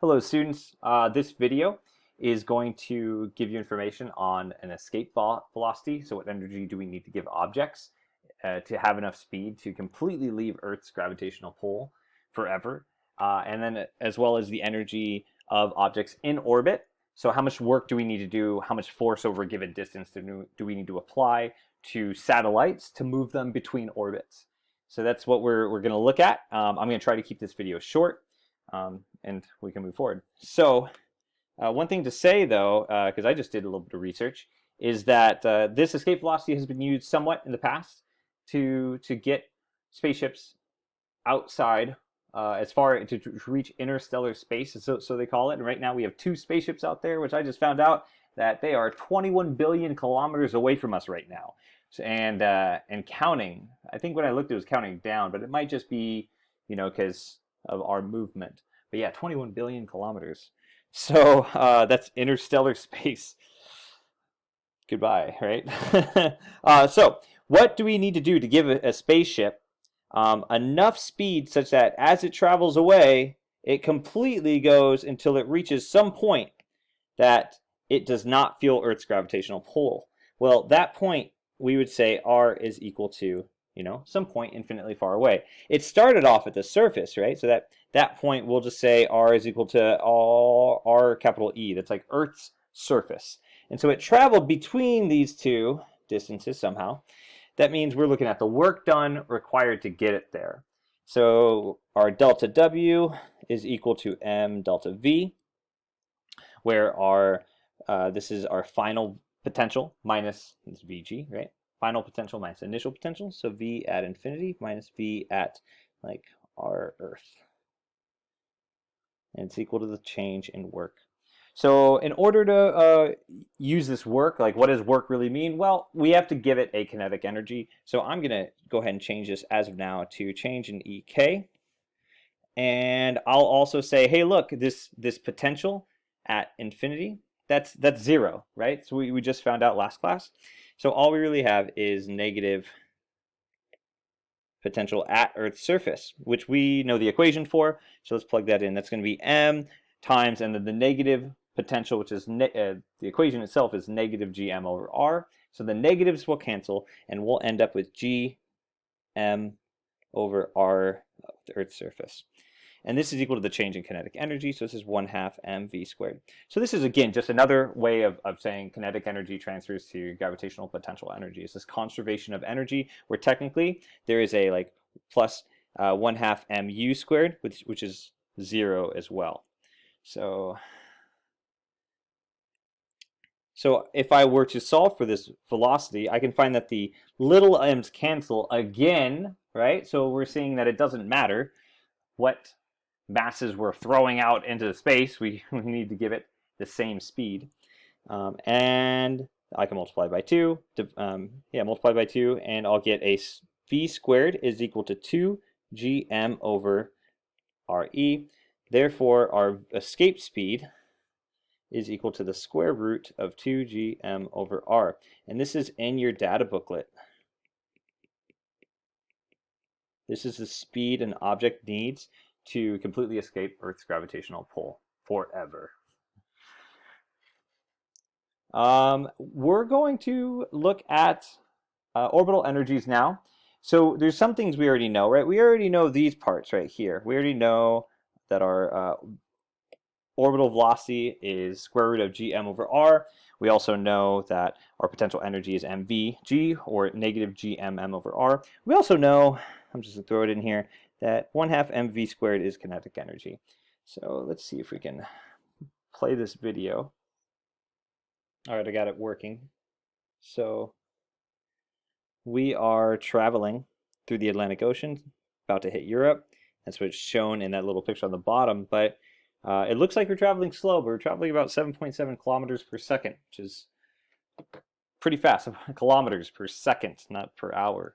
Hello students, this video is going to give you information on an escape velocity. So what energy do we need to give objects to have enough speed to completely leave Earth's gravitational pull forever, and then as well as the energy of objects in orbit. So how much work do we need to do, how much force over a given distance do we need to apply to satellites to move them between orbits. So that's what we're going to look at. I'm going to try to keep this video short. And we can move forward. So one thing to say, though, because I just did a little bit of research, is that this escape velocity has been used somewhat in the past to get spaceships outside as far to reach interstellar space, so they call it. And right now we have 2 spaceships out there, which I just found out that they are 21 billion kilometers away from us right now, and counting. I think when I looked, it was counting down, but it might just be, because of our movement. But yeah, 21 billion kilometers. So that's interstellar space. Goodbye, right? So what do we need to do to give a spaceship enough speed such that as it travels away, it completely goes until it reaches some point that it does not feel Earth's gravitational pull? Well, that point, we would say R is equal to some point infinitely far away. It started off at the surface, right? So that point, we'll just say R is equal to R capital E. That's like Earth's surface. And so it traveled between these 2 distances somehow. That means we're looking at the work done required to get it there. So our delta W is equal to M delta V, where this is our final potential minus this VG, right? Final potential minus initial potential, so V at infinity minus V at like our Earth. And it's equal to the change in work. So in order to use this work, like what does work really mean? Well, we have to give it a kinetic energy. So I'm going to go ahead and change this as of now to change in EK. And I'll also say, hey, look, this potential at infinity, that's 0, right? So we just found out last class. So all we really have is negative potential at Earth's surface, which we know the equation for. So let's plug that in. That's going to be M times, and then the negative potential, which is the equation itself is negative GM over R. So the negatives will cancel, and we'll end up with GM over R of the Earth's surface. And this is equal to the change in kinetic energy, so this is 1/2 mv squared. So this is, again, just another way of saying kinetic energy transfers to gravitational potential energy. It's this conservation of energy, where technically there is a plus 1/2 mu squared, which is 0 as well. So if I were to solve for this velocity, I can find that the little m's cancel again, right? So we're seeing that it doesn't matter what masses we're throwing out into space, we need to give it the same speed. And I can multiply by 2, multiply by 2, and I'll get a v squared is equal to 2 gm over re. Therefore, our escape speed is equal to the square root of 2 gm over r. And this is in your data booklet. This is the speed an object needs to completely escape Earth's gravitational pull forever. We're going to look at orbital energies now. So there's some things we already know, right? We already know these parts right here. We already know that our orbital velocity is square root of gm over r. We also know that our potential energy is mvg, or negative gmm over r. We also know, I'm just going to throw it in here, that 1/2 mv squared is kinetic energy. So let's see if we can play this video. All right, I got it working. So we are traveling through the Atlantic Ocean, about to hit Europe. That's what's shown in that little picture on the bottom. But it looks like we're traveling slow, but we're traveling about 7.7 kilometers per second, which is pretty fast. Kilometers per second, not per hour.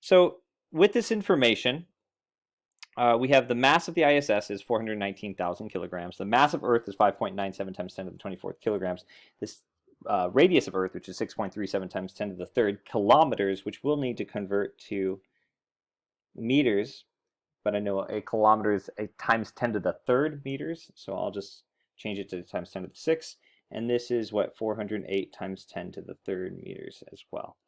So with this information, we have the mass of the ISS is 419,000 kilograms. The mass of Earth is 5.97 times 10 to the 24th kilograms. This radius of Earth, which is 6.37 times 10 to the 3rd kilometers, which we'll need to convert to meters but I know a kilometer is times 10 to the third meters, so I'll just change it to times 10 to the sixth, and this is what 408 times 10 to the third meters as well.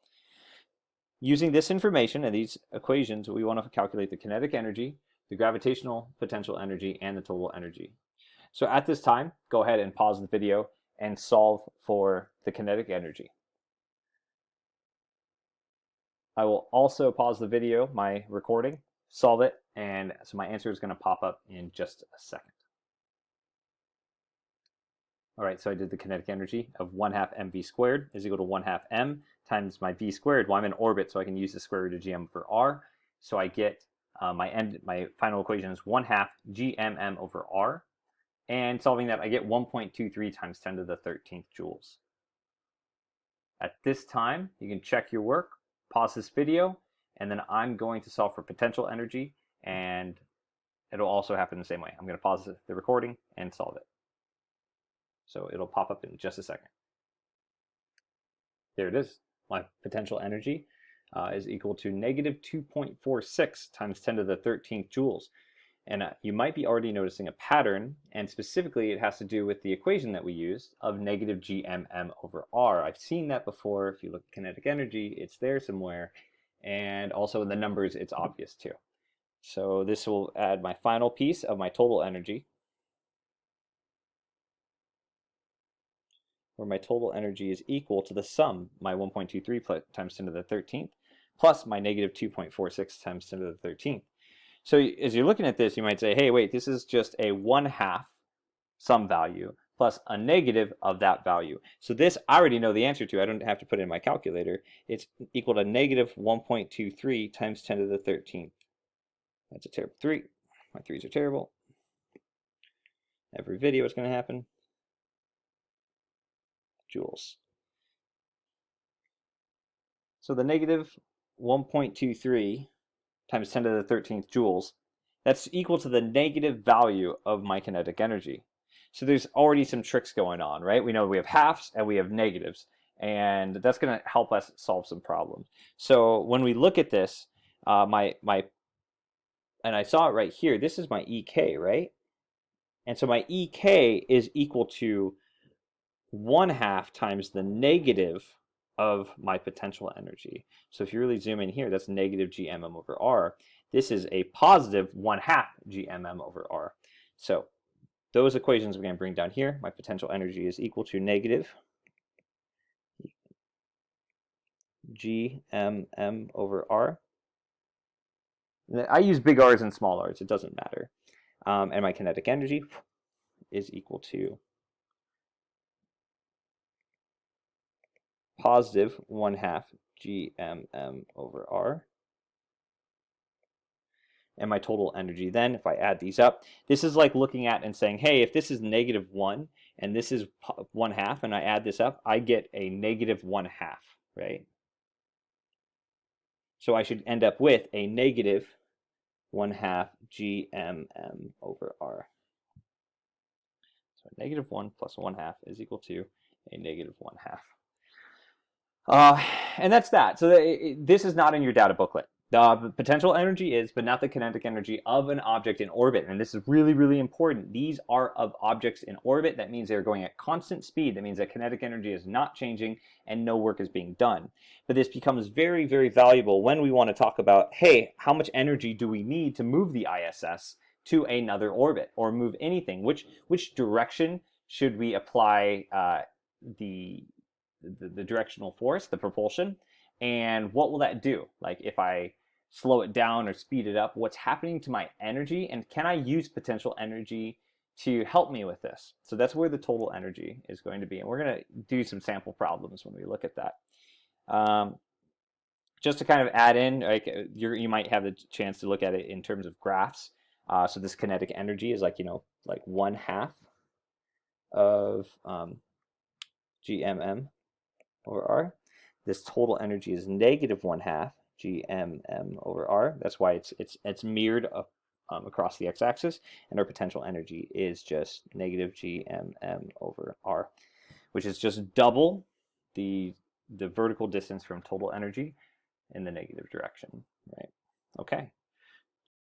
Using this information and these equations, we want to calculate the kinetic energy, the gravitational potential energy, and the total energy. So at this time, go ahead and pause the video and solve for the kinetic energy. I will also pause the video, my recording, solve it, and so my answer is going to pop up in just a second. All right, so I did the kinetic energy of 1/2 mv squared is equal to 1/2 m times my v squared. Well, I'm in orbit, so I can use the square root of gm over r. So I get my final equation is 1/2 gmm over r. And solving that, I get 1.23 times 10 to the 13th joules. At this time, you can check your work, pause this video, and then I'm going to solve for potential energy, and it'll also happen the same way. I'm going to pause the recording and solve it. So it'll pop up in just a second. There it is. My potential energy is equal to negative 2.46 times 10 to the 13th joules. And you might be already noticing a pattern, and specifically it has to do with the equation that we used of negative gmm over r. I've seen that before. If you look at kinetic energy, it's there somewhere. And also in the numbers, it's obvious too. So this will add my final piece of my total energy, where my total energy is equal to the sum, my 1.23 times 10 to the 13th, plus my negative 2.46 times 10 to the 13th. So as you're looking at this, you might say, hey, wait, this is just a 1/2 some value plus a negative of that value. So this I already know the answer to. I don't have to put it in my calculator. It's equal to negative 1.23 times 10 to the 13th. That's a terrible 3. My 3's are terrible. Every video is going to happen. Joules. So the negative 1.23 times 10 to the 13th joules, that's equal to the negative value of my kinetic energy. So there's already some tricks going on, right? We know we have halves and we have negatives, and that's going to help us solve some problems. So when we look at this, and I saw it right here, this is my EK, right? And so my EK is equal to 1/2 times the negative of my potential energy. So if you really zoom in here, that's negative gmm over r. This is a positive 1/2 gmm over r. So those equations we're going to bring down here. My potential energy is equal to negative gmm over r. I use big R's and small r's. It doesn't matter. And my kinetic energy is equal to positive 1/2 gmm over r. And my total energy then, if I add these up, this is like looking at and saying, hey, if this is negative 1 and this is 1/2 and I add this up, I get a negative 1/2, right? So I should end up with a negative 1/2 gmm over r. So negative 1 plus 1/2 is equal to a negative 1/2. And that's that. So this is not in your data booklet. The potential energy is, but not the kinetic energy of an object in orbit. And this is really, really important. These are of objects in orbit. That means they're going at constant speed. That means that kinetic energy is not changing and no work is being done. But this becomes very, very valuable when we want to talk about, hey, how much energy do we need to move the ISS to another orbit or move anything? Which direction should we apply the directional force, the propulsion, and what will that do? Like if I slow it down or speed it up, what's happening to my energy, and can I use potential energy to help me with this? So that's where the total energy is going to be, and we're going to do some sample problems when we look at that. Just to kind of add in, like you might have the chance to look at it in terms of graphs. So this kinetic energy is like, like 1/2 of gmm over r. This total energy is negative 1/2 gmm over r. That's why it's mirrored across the x-axis, and our potential energy is just negative gmm over r, which is just double the vertical distance from total energy in the negative direction, right? Okay.